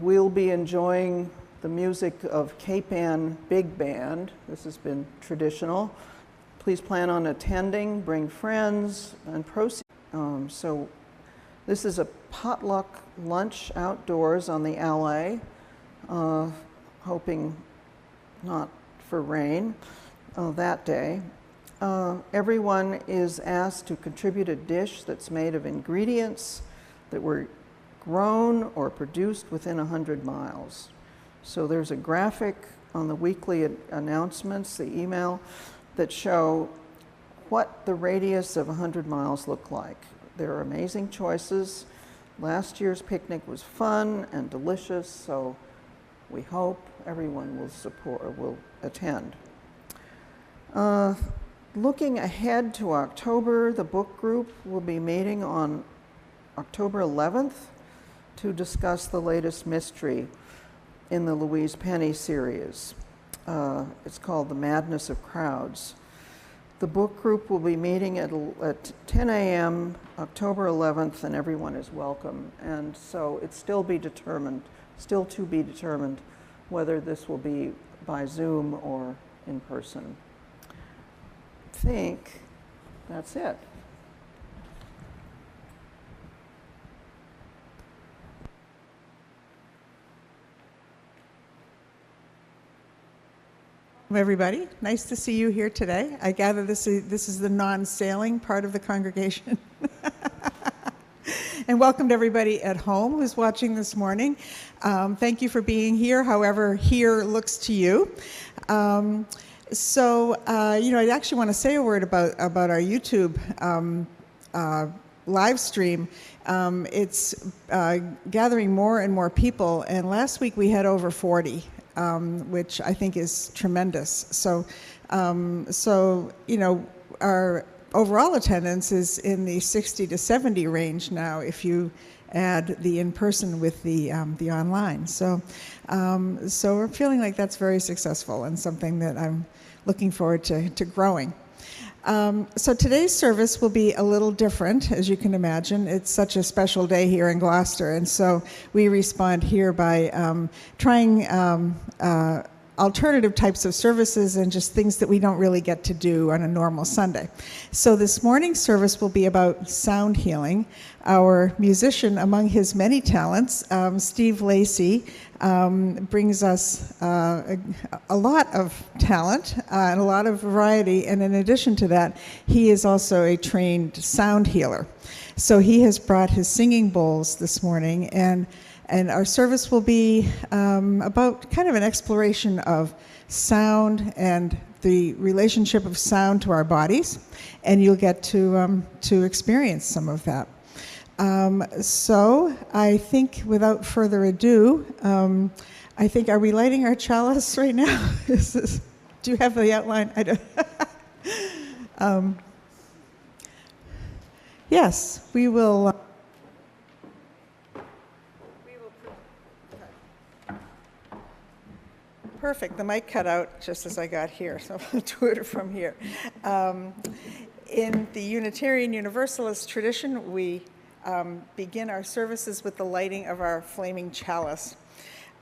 we'll be enjoying the music of Cape Ann Big Band. This has been traditional. Please plan on attending, bring friends, and proceed. So this is a potluck lunch outdoors on the alley, hoping not for rain that day. Everyone is asked to contribute a dish that's made of ingredients that were grown or produced within 100 miles. So there's a graphic on the weekly announcements, the email, that show what the radius of 100 miles look like. There are amazing choices. Last year's picnic was fun and delicious, so we hope everyone will attend. Looking ahead to October, the book group will be meeting on October 11th to discuss the latest mystery in the Louise Penny series. It's called The Madness of Crowds. The book group will be meeting at 10 a.m. October 11th, and everyone is welcome. And so it's still to be determined whether this will be by Zoom or in person. I think that's it. Everybody, nice to see you here today. I gather this is the non-sailing part of the congregation. And welcome to everybody at home who's watching this morning. Thank you for being here, however here looks to you. I'd actually want to say a word about our YouTube live stream. It's gathering more and more people, and last week we had over 40. Which I think is tremendous. So our overall attendance is in the 60 to 70 range now if you add the in-person with the online. So we're feeling like that's very successful and something that I'm looking forward to growing. So today's service will be a little different, as you can imagine. It's such a special day here in Gloucester, and so we respond here by trying alternative types of services and just things that we don't really get to do on a normal Sunday. So this morning's service will be about sound healing. Our musician, among his many talents, Steve Lacey, brings us a lot of talent and a lot of variety, and in addition to that, he is also a trained sound healer. So he has brought his singing bowls this morning, and our service will be about kind of an exploration of sound and the relationship of sound to our bodies, and you'll get to experience some of that. So I think without further ado, are we lighting our chalice right now? Do you have the outline? I don't. Yes, we will. Perfect. The mic cut out just as I got here, so I'll do it from here. In the Unitarian Universalist tradition, we begin our services with the lighting of our flaming chalice.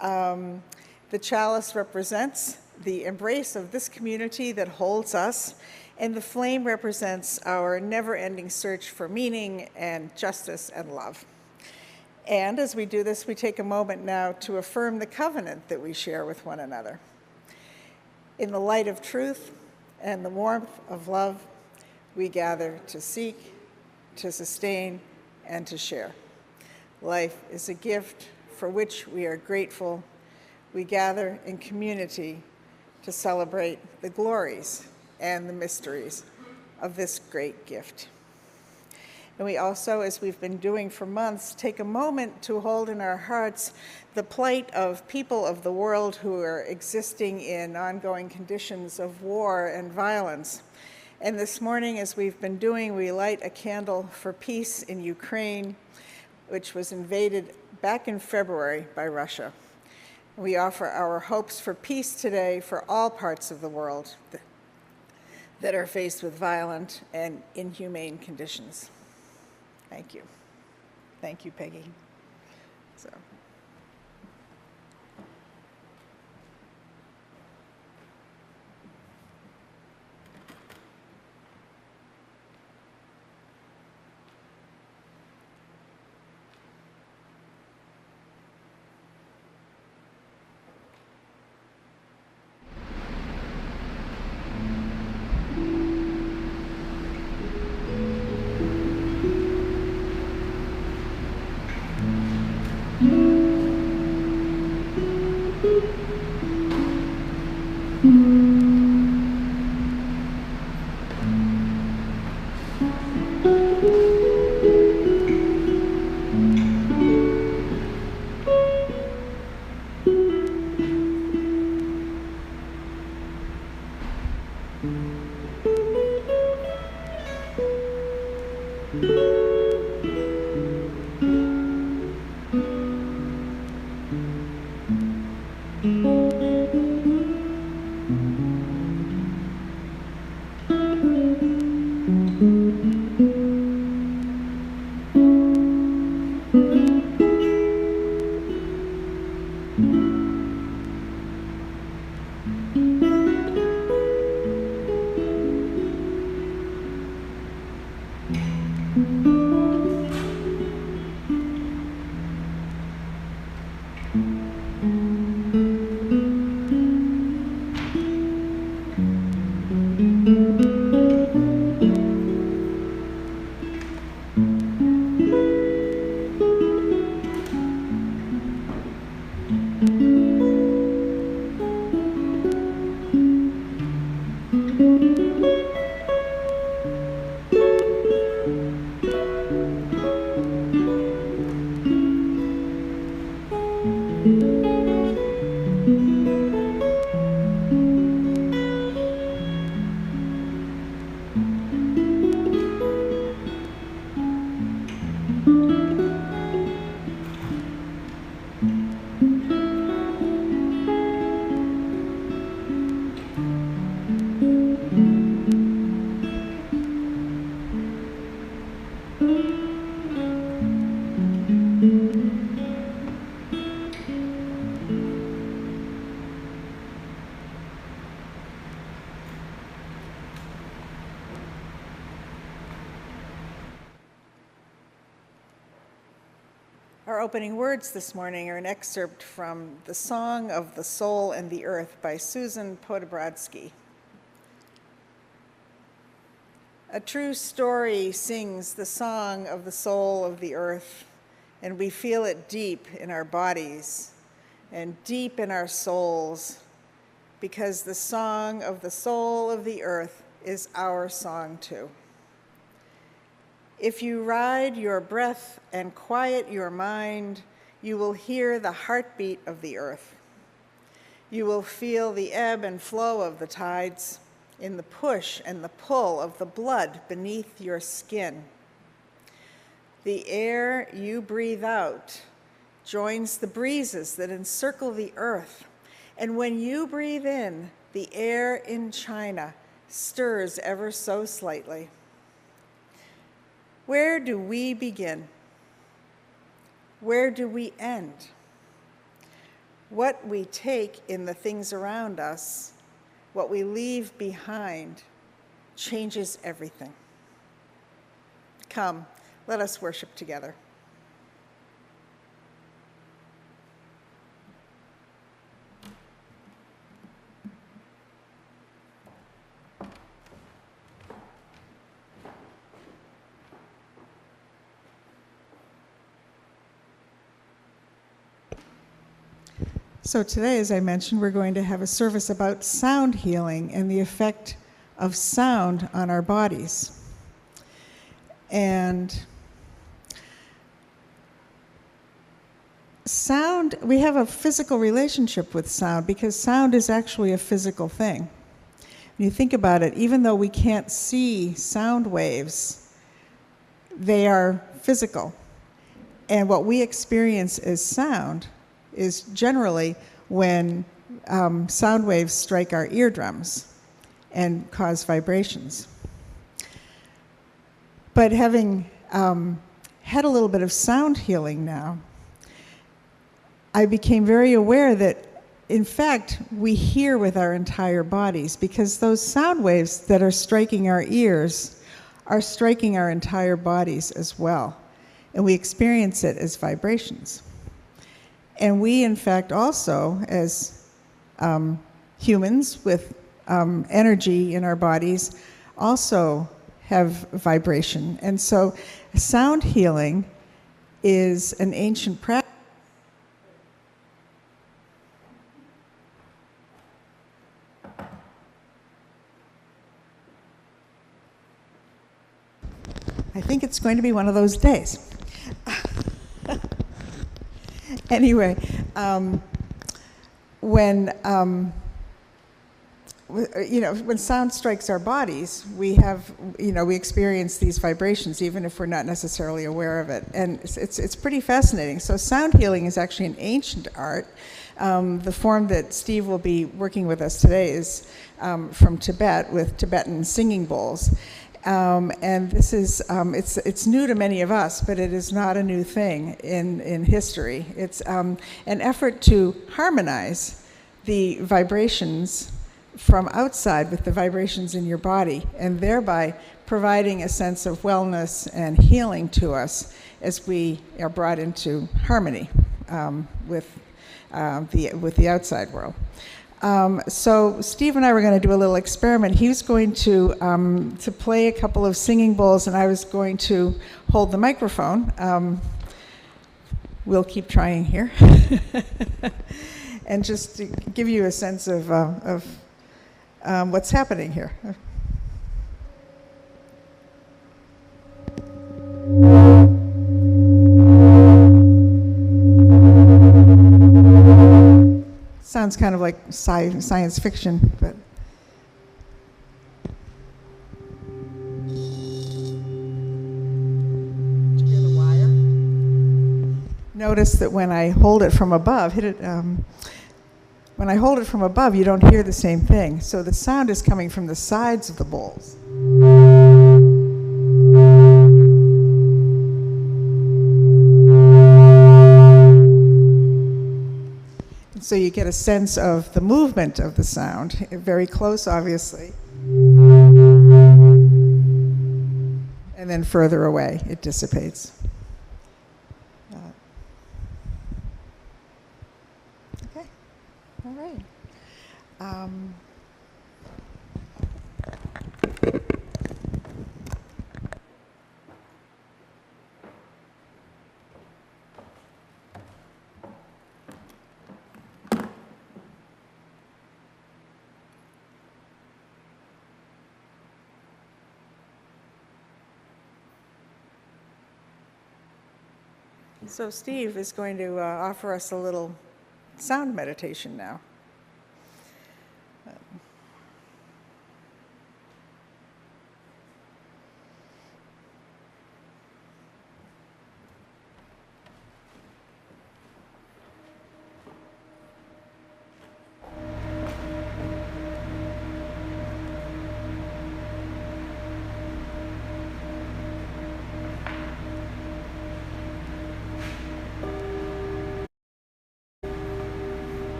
The chalice represents the embrace of this community that holds us, and the flame represents our never-ending search for meaning and justice and love. And as we do this, we take a moment now to affirm the covenant that we share with one another. In the light of truth and the warmth of love, we gather to seek, to sustain, and to share. Life is a gift for which we are grateful. We gather in community to celebrate the glories and the mysteries of this great gift. And we also, as we've been doing for months, take a moment to hold in our hearts the plight of people of the world who are existing in ongoing conditions of war and violence. And this morning, as we've been doing, we light a candle for peace in Ukraine, which was invaded back in February by Russia. We offer our hopes for peace today for all parts of the world that are faced with violent and inhumane conditions. Thank you. Thank you, Peggy. So. Our opening words this morning are an excerpt from The Song of the Soul and the Earth by Susan Podobradsky. A true story sings the song of the soul of the earth, and we feel it deep in our bodies and deep in our souls, because the song of the soul of the earth is our song too. If you ride your breath and quiet your mind, you will hear the heartbeat of the earth. You will feel the ebb and flow of the tides in the push and the pull of the blood beneath your skin. The air you breathe out joins the breezes that encircle the earth. And when you breathe in, the air in China stirs ever so slightly. Where do we begin? Where do we end? What we take in the things around us, what we leave behind, changes everything. Come, let us worship together. So today, as I mentioned, we're going to have a service about sound healing and the effect of sound on our bodies. And sound, we have a physical relationship with sound because sound is actually a physical thing. When you think about it, even though we can't see sound waves, they are physical. And what we experience as sound is generally when sound waves strike our eardrums and cause vibrations. But having had a little bit of sound healing now, I became very aware that, in fact, we hear with our entire bodies because those sound waves that are striking our ears are striking our entire bodies as well. And we experience it as vibrations. And we, in fact, also, as humans with energy in our bodies, also have vibration. And so sound healing is an ancient practice. I think it's going to be one of those days. Anyway, when you know, when sound strikes our bodies, we have, you know, we experience these vibrations even if we're not necessarily aware of it. And it's pretty fascinating. So sound healing is actually an ancient art. The form that Steve will be working with us today is from Tibet with Tibetan singing bowls. And this is, it's new to many of us, but it is not a new thing in history. It's an effort to harmonize the vibrations from outside with the vibrations in your body, and thereby providing a sense of wellness and healing to us as we are brought into harmony with the outside world. So Steve and I were going to do a little experiment. He was going to play a couple of singing bowls, and I was going to hold the microphone. We'll keep trying here. And just to give you a sense of what's happening here. Sounds kind of like science fiction, but. Did you hear the wire? Notice that when I hold it from above, when I hold it from above, you don't hear the same thing. So the sound is coming from the sides of the bowls. So you get a sense of the movement of the sound, very close, obviously. And then further away, it dissipates. Okay, all right. So Steve is going to offer us a little sound meditation now.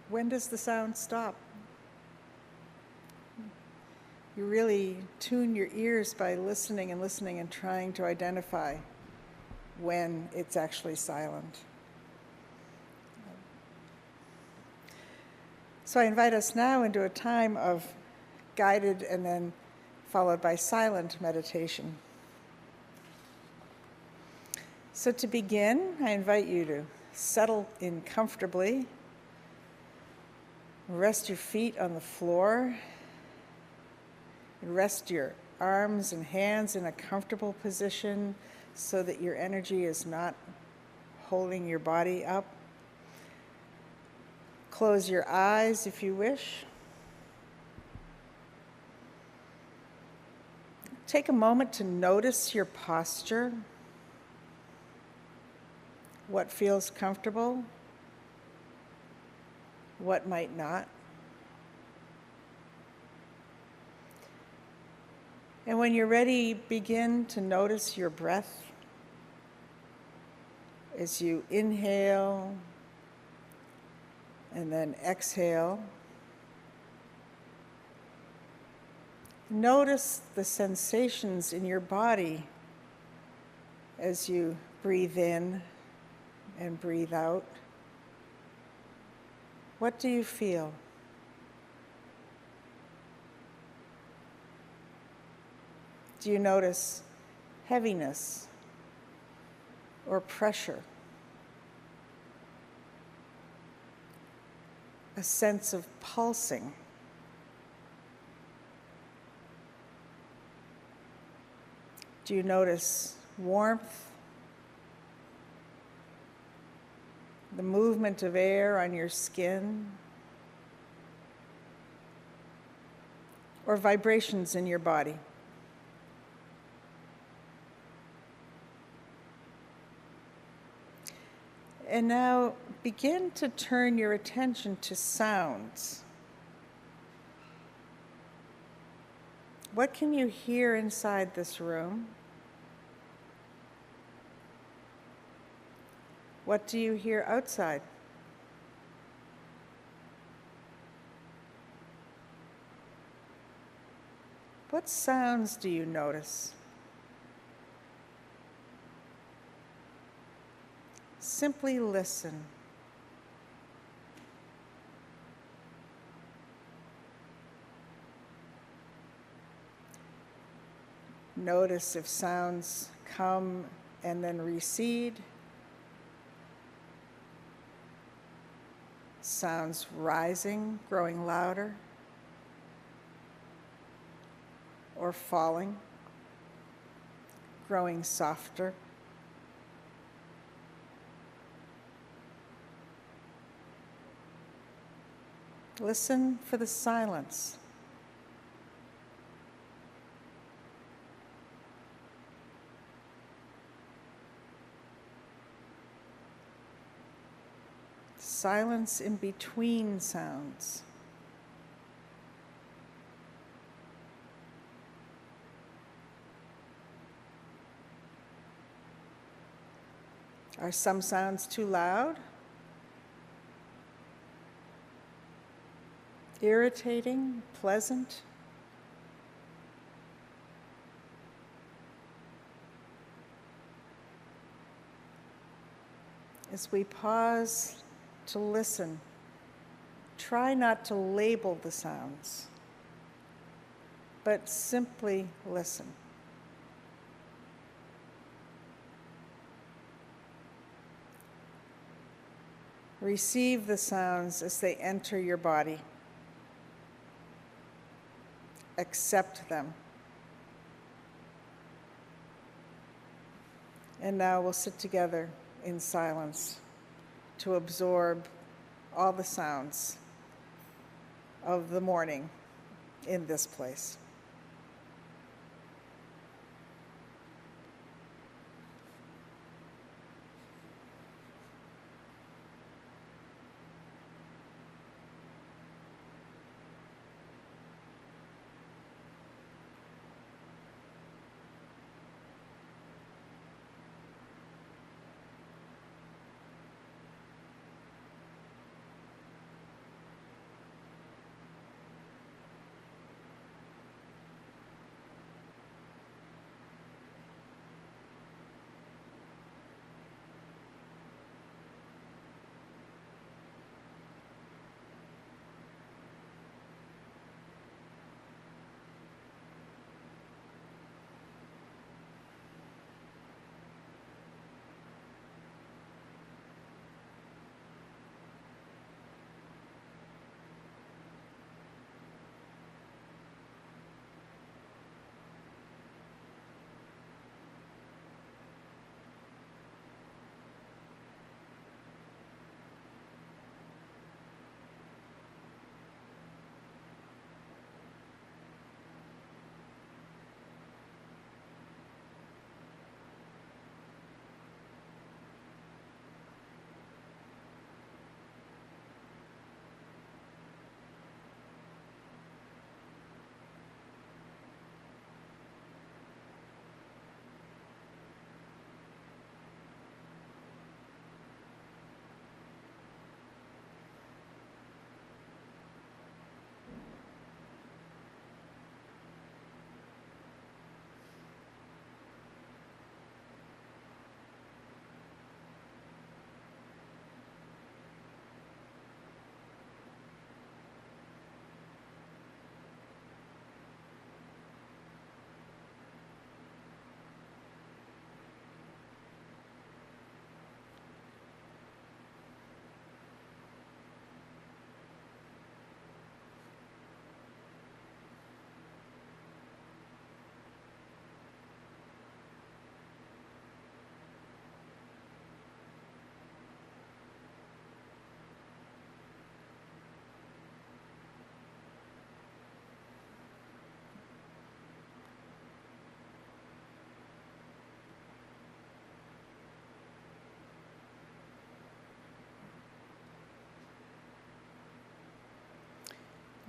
When does the sound stop? You really tune your ears by listening and listening and trying to identify when it's actually silent. So I invite us now into a time of guided and then followed by silent meditation. So to begin, I invite you to settle in comfortably. Rest your feet on the floor. Rest your arms and hands in a comfortable position so that your energy is not holding your body up. Close your eyes if you wish. Take a moment to notice your posture. What feels comfortable? What might not? And when you're ready, begin to notice your breath as you inhale and then exhale. Notice the sensations in your body as you breathe in and breathe out. What do you feel? Do you notice heaviness or pressure? A sense of pulsing? Do you notice warmth? The movement of air on your skin? Or vibrations in your body? And now begin to turn your attention to sounds. What can you hear inside this room? What do you hear outside? What sounds do you notice? Simply listen. Notice if sounds come and then recede. Sounds rising, growing louder, or falling, growing softer. Listen for the silence. Silence in between sounds. Are some sounds too loud? Irritating, pleasant? As we pause to listen, try not to label the sounds, but simply listen. Receive the sounds as they enter your body. Accept them. And now we'll sit together in silence to absorb all the sounds of the morning in this place.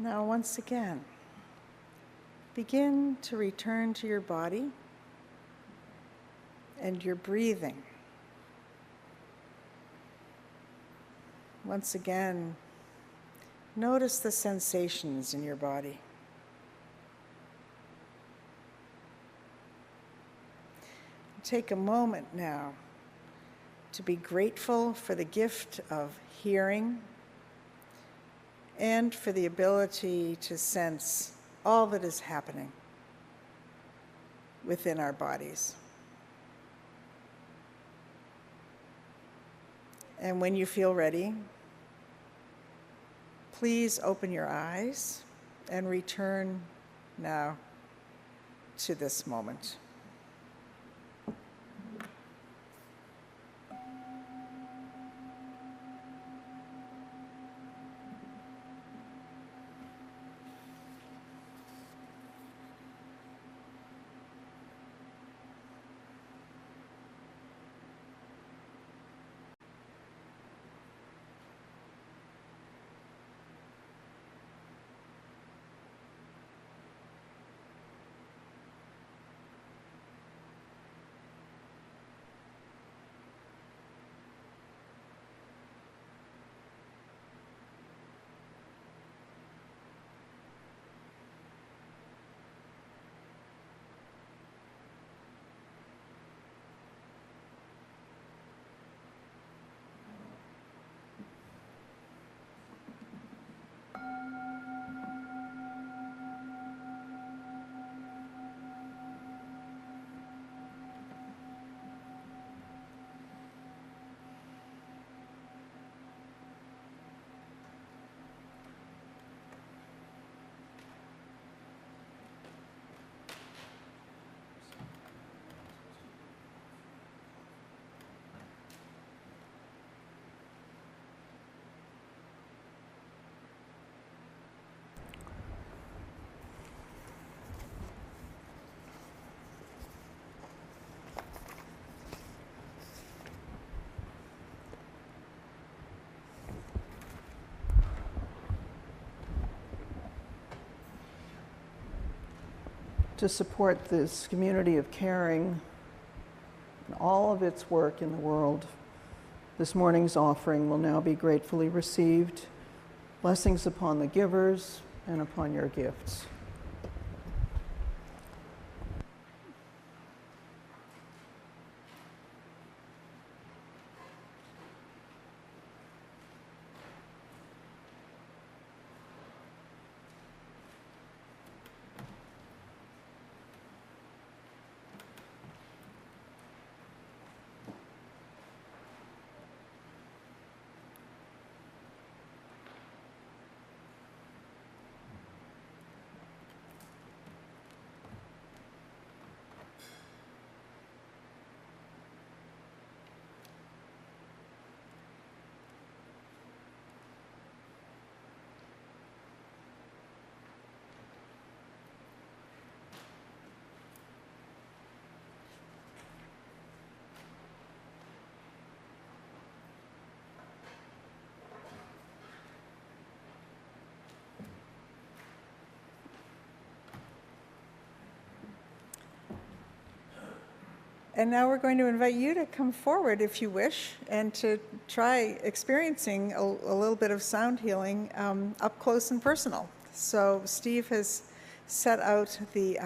Now, once again, begin to return to your body and your breathing. Once again, notice the sensations in your body. Take a moment now to be grateful for the gift of hearing and for the ability to sense all that is happening within our bodies. And when you feel ready, please open your eyes and return now to this moment. To support this community of caring and all of its work in the world, this morning's offering will now be gratefully received. Blessings upon the givers and upon your gifts. And now we're going to invite you to come forward if you wish and to try experiencing a little bit of sound healing up close and personal. So Steve has set out the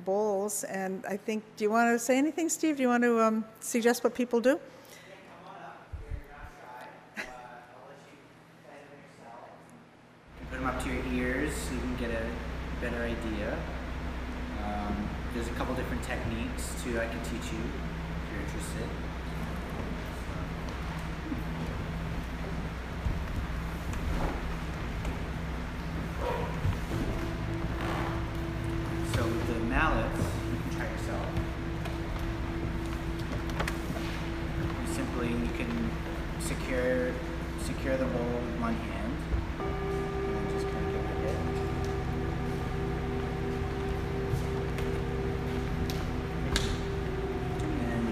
bowls, and I think, do you want to say anything, Steve? Do you want to suggest what people do? Come on up. You're not shy. I'll let you try them yourself. You put them up to your ears so you can get a better idea. There's a couple different techniques too I can teach you if you're interested. So with the mallets, you can try yourself. You can secure the bowl with one hand and then just kind of give it a hit. And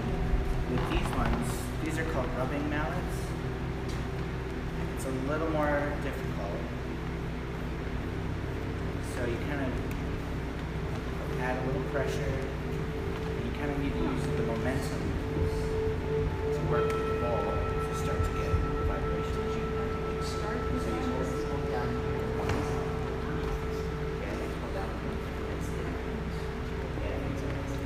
with these ones, these are called rubbing mallets. It's a little more difficult. So you kind of add a little pressure, and you kind of need to use the momentum to work with the ball to start to get vibrations. So you hold down here. Yeah, you hold down here. Yeah, exactly.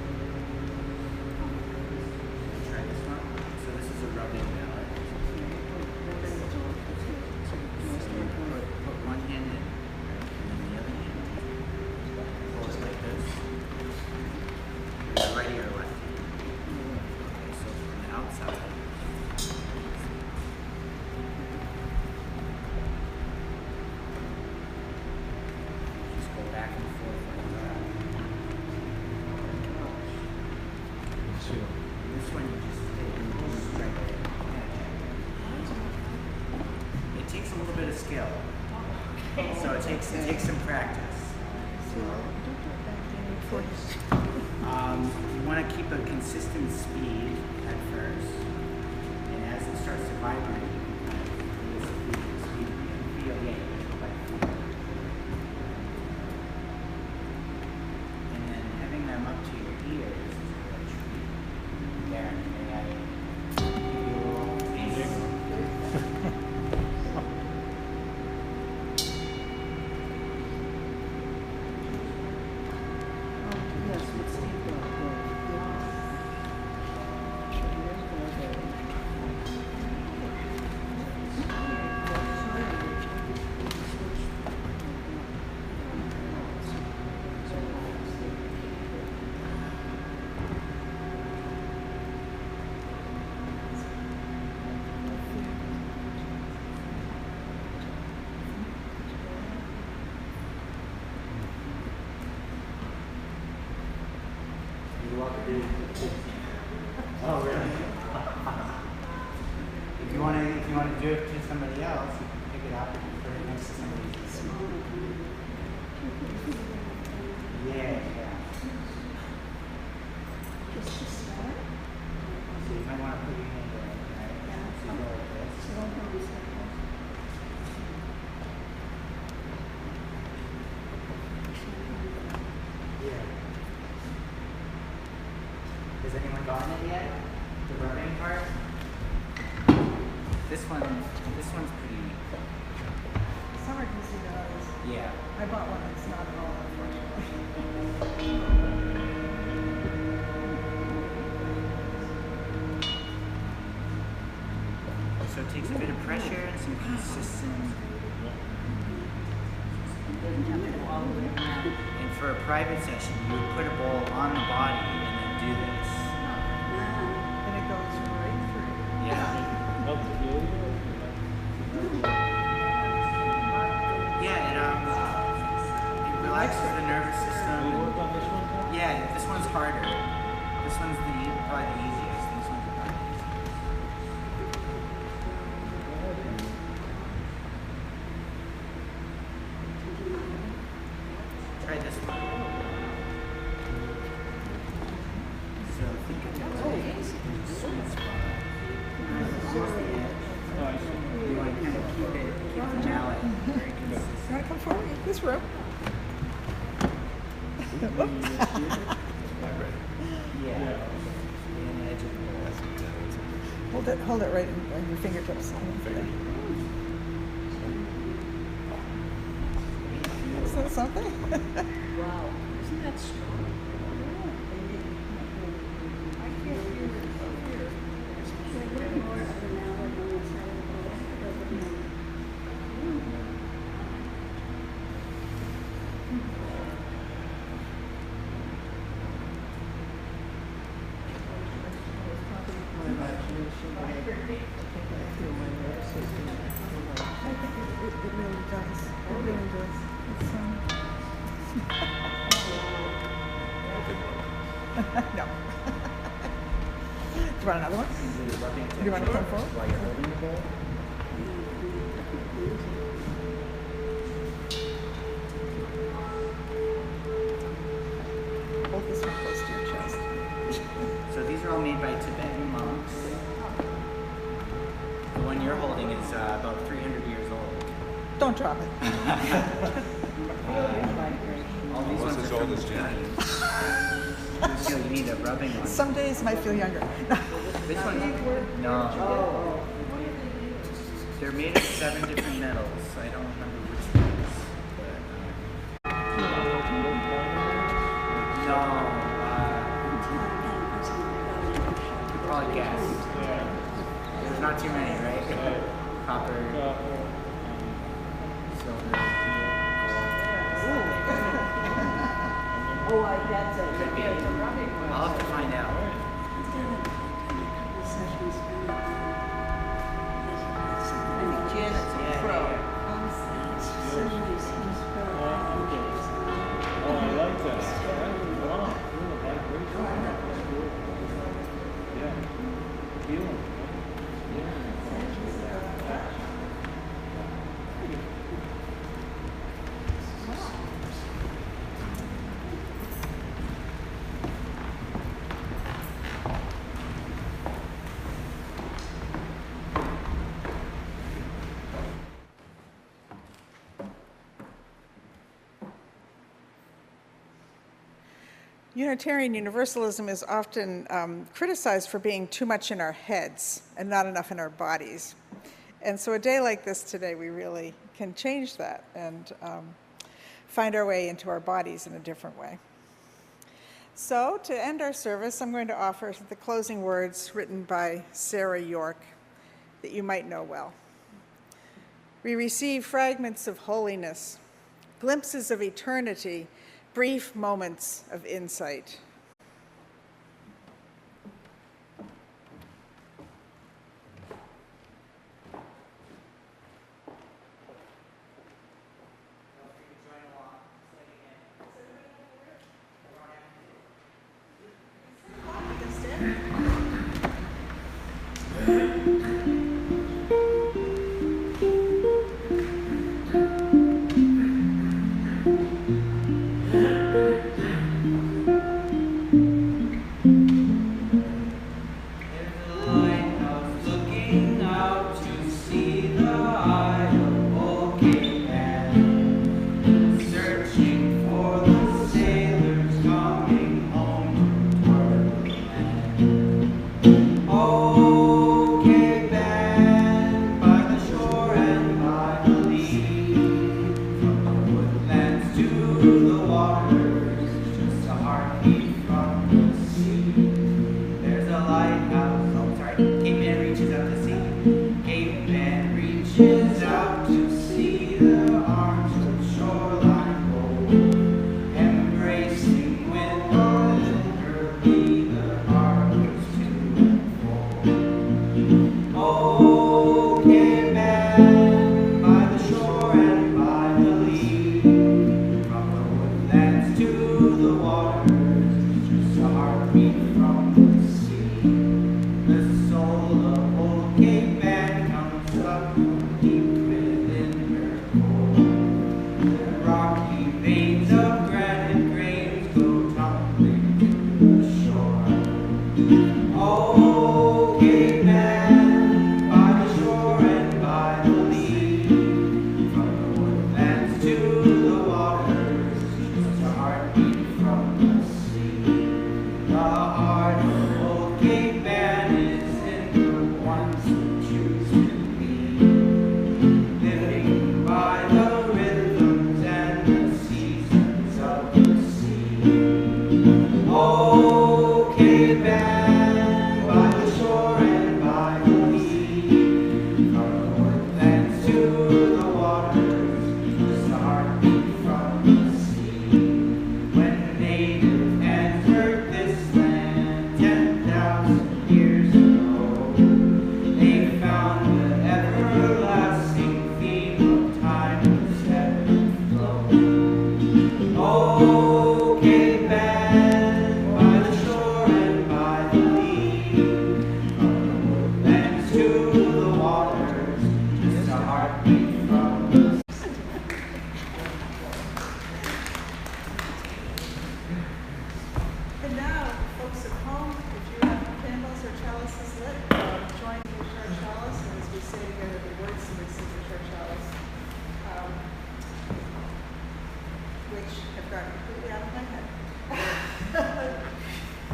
Try this one. So this is a rubbing mallet. So you put one hand in, right, and then the other hand. Hold it like this. Righty or lefty? Okay, so from the outside. Just go back and forth like that. This one you just take and just strike it. It takes a little bit of skill. So it takes some practice. You want to keep a consistent speed at first, and as it starts to vibrate, you can kind of release the speed and feel, yeah, you can go back and forth. And then having them up to your ears is a real treat. There, may I give you a little taste? Yes, with Steve Dog, Oh, really? If you want to do it to somebody else, you can pick it up and put it next to somebody. Yeah. Just to start. So you might want to put your hand there, right? So you go like this. So don't go this way. Yeah. Has anyone gotten it yet? The rubbing part? This one's pretty. Summer can see those. Yeah. I bought one that's not at all, unfortunately. So it takes a bit of pressure and some consistent. And for a private session, you would put a ball on the body and then do this. And it goes right through. Yeah. Yeah, it relaxes the nervous system. Yeah, this one's harder. This one's probably the easiest. This one's probably the easiest. Try this one. So think of it as a sweet spot. Almost the edge. You want to kind of keep the mallet very consistent. You want to come forward? This room? Yeah. And the edge of the bowl. Hold it right in your fingertips. Is that something? Wow, isn't that strong? I can't hear it from here. Should I put more of the mallet on the side of the bowl? It really does. It really does. It's, no. Do you want another one? Do you want to come forward? While you're holding the bowl? Hold this one close to your chest. So these are all made by Tibetan monks. The one you're holding is about 300 years old. Don't drop it. All these ones are from the Japanese. You need a rubbing one. Some days might feel younger. This one? No. They're made of 7 different metals. I don't remember which ones. But, no. You probably guess. There's not too many, right? Copper, silver. Oh, that's it. Could be. I'll have to find out. Janet's a pro. Yeah. Oh, I like that. Wow. Yeah. Feeling. Unitarian Universalism is often criticized for being too much in our heads and not enough in our bodies. And so a day like this today, we really can change that and find our way into our bodies in a different way. So to end our service, I'm going to offer the closing words written by Sarah York that you might know well. We receive fragments of holiness, glimpses of eternity, brief moments of insight.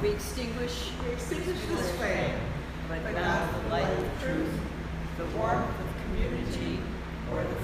we extinguish this flame, but not the light of truth, the warmth of community, or the